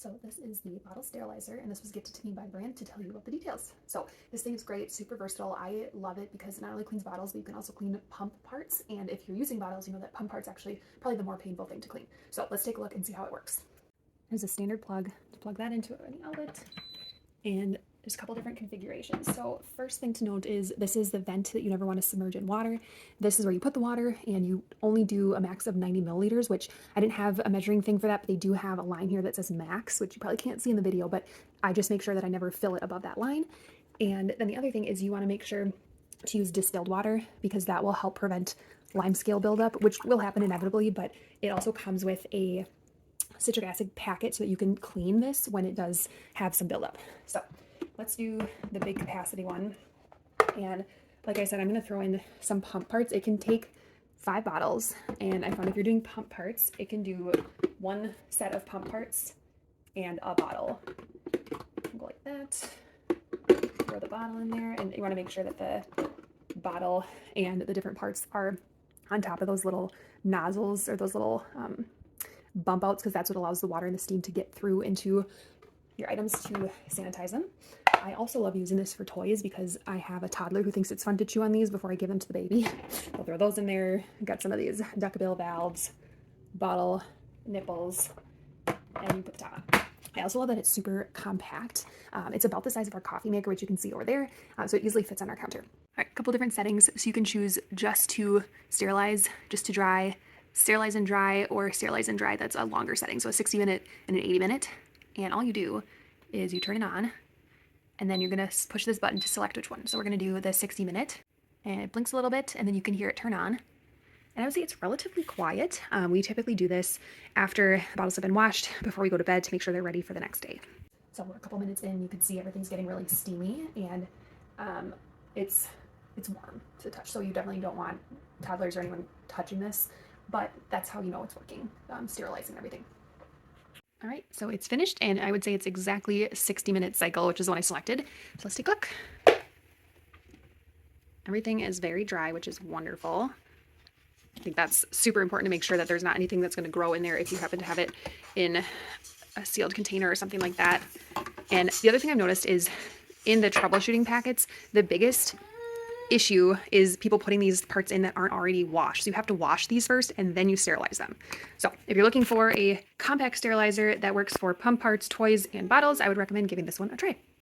So this is the bottle sterilizer, and this was gifted to me by Brand to tell you about the details. So this thing is great, super versatile. I love it because it not only cleans bottles, but you can also clean pump parts. And if you're using bottles, you know that pump parts actually probably the more painful thing to clean. So let's take a look and see how it works. There's a standard plug to plug that into any outlet, and there's a couple different configurations. So first thing to note is this is the vent that you never want to submerge in water. This is where you put the water, and you only do a max of 90 milliliters, which I didn't have a measuring thing for that, but they do have a line here that says max, which you probably can't see in the video, but I just make sure that I never fill it above that line. And then the other thing is you want to make sure to use distilled water because that will help prevent lime scale buildup, which will happen inevitably, but it also comes with a citric acid packet so that you can clean this when it does have some buildup. So let's do the big capacity one. And like I said, I'm going to throw in some pump parts. It can take 5 bottles. And I found if you're doing pump parts, it can do 1 set of pump parts and a bottle. Go like that. Throw the bottle in there. And you want to make sure that the bottle and the different parts are on top of those little nozzles or those little bump outs, because that's what allows the water and the steam to get through into your items to sanitize them. I also love using this for toys because I have a toddler who thinks it's fun to chew on these before I give them to the baby. I'll throw those in there. I've got some of these duckbill valves, bottle nipples, and you put the top on. I also love that it's super compact. It's about the size of our coffee maker, which you can see over there, so it easily fits on our counter. All right, a couple different settings. So you can choose just to sterilize, just to dry, sterilize and dry, or sterilize and dry. That's a longer setting, so a 60-minute and an 80-minute. And all you do is you turn it on, and then you're gonna push this button to select which one. So we're gonna do the 60-minute, and it blinks a little bit, and then you can hear it turn on. And I would say it's relatively quiet. We typically do this after the bottles have been washed, before we go to bed, to make sure they're ready for the next day. So we're a couple minutes in, you can see everything's getting really steamy, and it's warm to the touch. So you definitely don't want toddlers or anyone touching this, but that's how you know it's working, sterilizing everything. All right, so it's finished, and I would say it's exactly a 60-minute cycle, which is the one I selected. So let's take a look. Everything is very dry, which is wonderful. I think that's super important to make sure that there's not anything that's going to grow in there if you happen to have it in a sealed container or something like that. And the other thing I've noticed is in the troubleshooting packets, the biggest issue is people putting these parts in that aren't already washed. So you have to wash these first and then you sterilize them. So if you're looking for a compact sterilizer that works for pump parts, toys, and bottles, I would recommend giving this one a try.